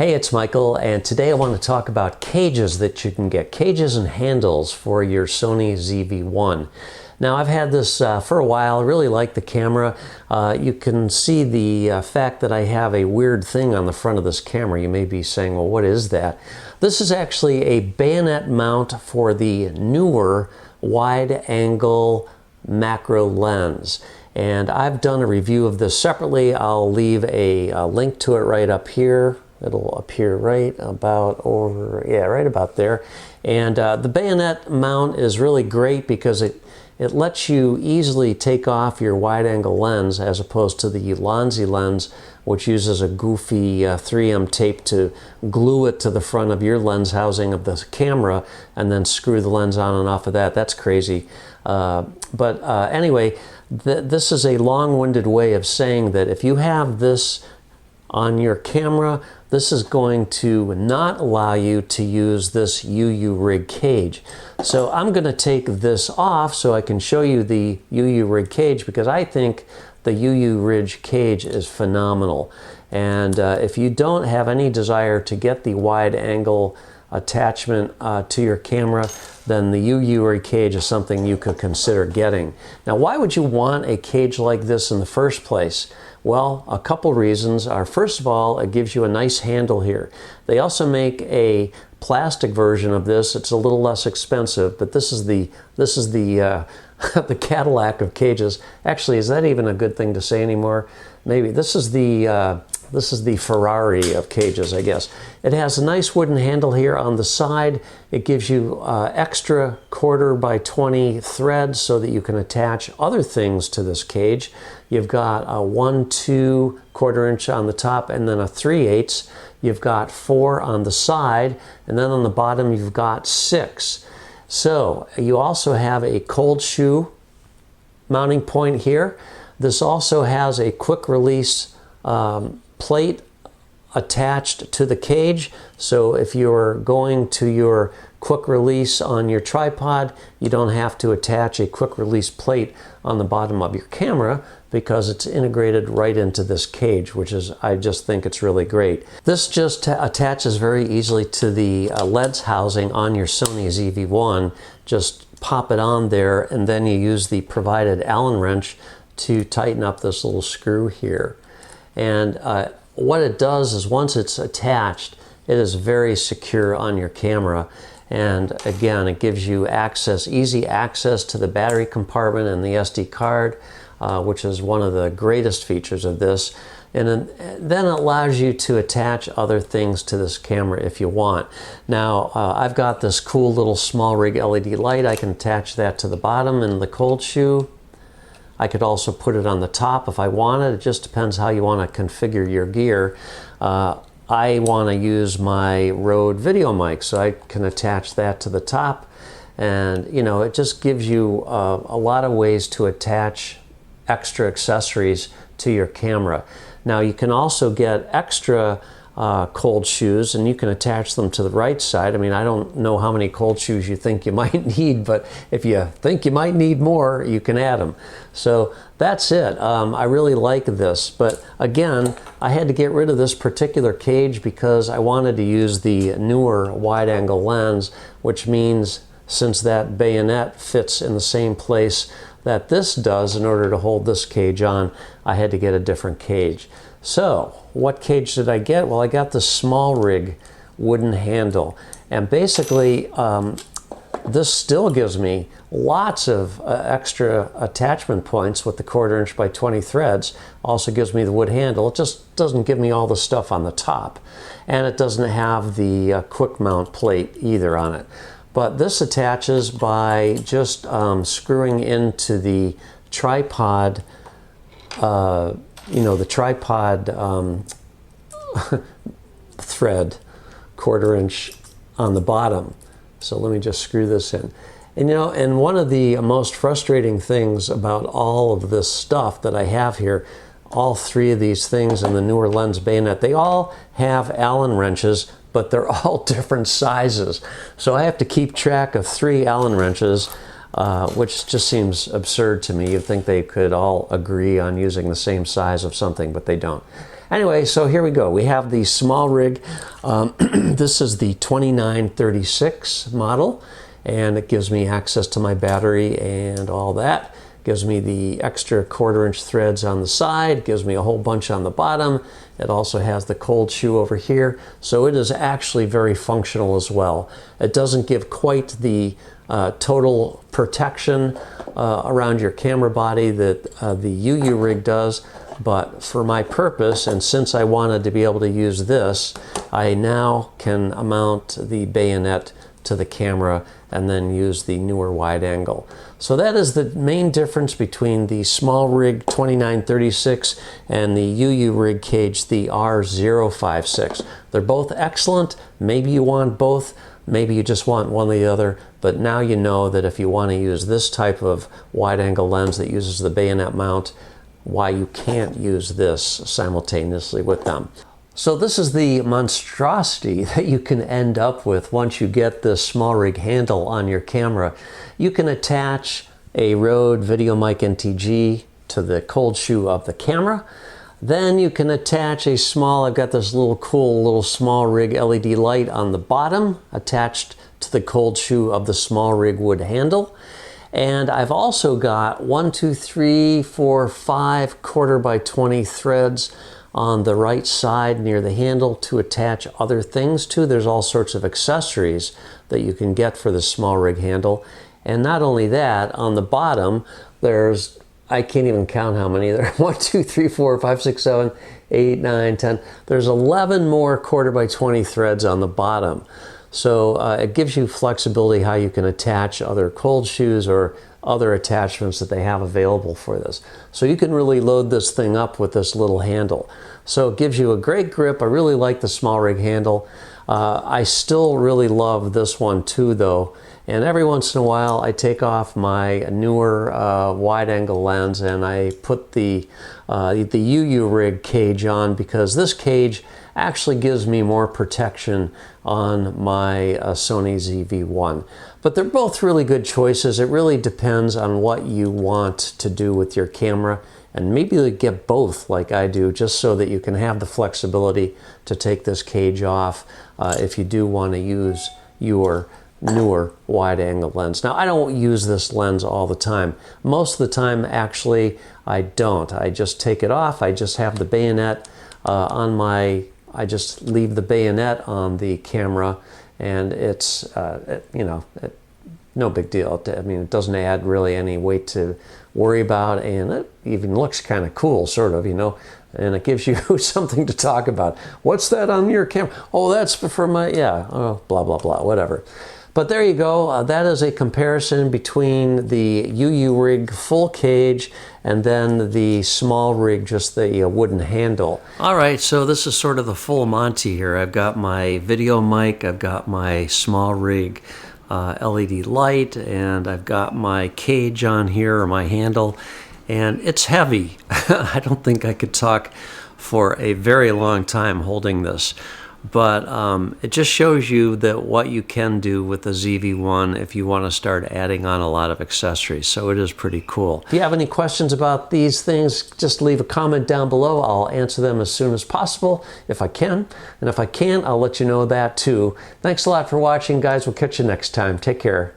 Hey, it's Michael, and today I want to talk about cages that you can get, cages and handles for your Sony ZV-1. Now, I've had this for a while. I really like the camera. You can see the fact that I have a weird thing on the front of this camera. You may be saying, well, what is that? This is actually a bayonet mount for the NEEWER wide-angle macro lens. And I've done a review of this separately. I'll leave a link to it right up here. It'll appear right about right about there. And the bayonet mount is really great because it lets you easily take off your wide-angle lens as opposed to the Lensi lens, which uses a goofy 3M tape to glue it to the front of your lens housing of the camera and then screw the lens on and off of that. That's crazy. Anyway, this is a long-winded way of saying that if you have this on your camera, this is going to not allow you to use this UUrig cage. So I'm going to take this off so I can show you the UUrig cage, because I think the UUrig cage is phenomenal. And if you don't have any desire to get the wide angle attachment to your camera, then the UUrig cage is something you could consider getting. Now, why would you want a cage like this in the first place? Well, a couple reasons are, first of all, it gives you a nice handle here. They also make a plastic version of this. It's a little less expensive, but this is the the Cadillac of cages. Actually, is that even a good thing to say anymore? Maybe this is the Ferrari of cages, I guess. It has a nice wooden handle here on the side. It gives you extra 1/4 by 20 threads so that you can attach other things to this cage. You've got a 1, 2 1/4 inch on the top and then a 3/8. You've got 4 on the side, and then on the bottom you've got 6. So you also have a cold shoe mounting point here. This also has a quick release plate attached to the cage, so if you're going to your quick release on your tripod, you don't have to attach a quick release plate on the bottom of your camera because it's integrated right into this cage, which is, I just think it's really great. This just attaches very easily to the lens housing on your Sony ZV-1. Just pop it on there, and then you use the provided Allen wrench to tighten up this little screw here. And what it does is, once it's attached, it is very secure on your camera. And again, it gives you access, easy access to the battery compartment and the SD card, which is one of the greatest features of this. And then it allows you to attach other things to this camera if you want. Now, I've got this cool little SmallRig LED light. I can attach that to the bottom in the cold shoe. I could also put it on the top if I wanted. It just depends how you want to configure your gear. I want to use my Rode video mic, so I can attach that to the top. And you know, it just gives you a lot of ways to attach extra accessories to your camera. Now, you can also get extra cold shoes, and you can attach them to the right side. I mean, I don't know how many cold shoes you think you might need, but if you think you might need more, you can add them. So that's it. I really like this, but again, I had to get rid of this particular cage because I wanted to use the NEEWER wide-angle lens, which means since that bayonet fits in the same place that this does in order to hold this cage on, I had to get a different cage. So, what cage did I get? Well, I got the SmallRig wooden handle. And basically, this still gives me lots of extra attachment points with the 1/4 inch by 20 threads. Also gives me the wood handle. It just doesn't give me all the stuff on the top. And it doesn't have the quick mount plate either on it. But this attaches by just screwing into the tripod, the tripod thread, 1/4 inch on the bottom. So let me just screw this in. And you know, and one of the most frustrating things about all of this stuff that I have here, all 3 of these things in the NEEWER lens bayonet, they all have Allen wrenches, but they're all different sizes. So I have to keep track of 3 Allen wrenches, which just seems absurd to me. You'd think they could all agree on using the same size of something, but they don't. Anyway, so here we go. We have the SmallRig. This is the 2936 model, and it gives me access to my battery and all that. Gives me the extra 1/4-inch threads on the side, gives me a whole bunch on the bottom. It also has the cold shoe over here, so it is actually very functional as well. It doesn't give quite the total protection around your camera body that the UUrig does, but for my purpose, and since I wanted to be able to use this, I now can mount the bayonet to the camera and then use the NEEWER wide angle. So that is the main difference between the SmallRig 2936 and the UUrig cage, the R056. They're both excellent. Maybe you want both, maybe you just want one or the other, but now you know that if you want to use this type of wide angle lens that uses the bayonet mount, why you can't use this simultaneously with them. So this is the monstrosity that you can end up with once you get this SmallRig handle on your camera. You can attach a Rode VideoMic NTG to the cold shoe of the camera. Then you can attach a I've got this little cool little SmallRig LED light on the bottom attached to the cold shoe of the SmallRig wood handle. And I've also got 1, 2, 3, 4, 5 1/4x20 threads on the right side near the handle to attach other things to. There's all sorts of accessories that you can get for the SmallRig handle. And not only that, on the bottom, there's, I can't even count how many there are. 1, 2, 3, 4, 5, 6, 7, 8, 9, 10. There's 11 more 1/4x20 threads on the bottom. So it gives you flexibility how you can attach other cold shoes or other attachments that they have available for this. So you can really load this thing up with this little handle. So it gives you a great grip. I really like the SmallRig handle. I still really love this one too though. And every once in a while I take off my NEEWER wide angle lens and I put the UUrig cage on, because this cage actually gives me more protection on my Sony ZV-1. But they're both really good choices. It really depends on what you want to do with your camera, and maybe you get both like I do, just so that you can have the flexibility to take this cage off if you do want to use your NEEWER wide angle lens. Now I don't use this lens all the time. Most of the time actually I don't. I just take it off. I just have the bayonet on my, I just leave the bayonet on the camera, and it's, you know, no big deal. I mean, it doesn't add really any weight to worry about, and it even looks kind of cool, sort of, you know, and it gives you something to talk about. What's that on your camera? Oh, that's for my, yeah, oh, blah, blah, blah, whatever. But there you go. That is a comparison between the UUrig full cage and then the SmallRig, just the wooden handle. All right, so this is sort of the full Monty here. I've got my video mic, I've got my SmallRig LED light, and I've got my cage on here, or my handle, and it's heavy. I don't think I could talk for a very long time holding this. But it just shows you that what you can do with the ZV-1 if you want to start adding on a lot of accessories. So it is pretty cool. If you have any questions about these things, just leave a comment down below. I'll answer them as soon as possible if I can. And if I can't, I'll let you know that too. Thanks a lot for watching, guys. We'll catch you next time. Take care.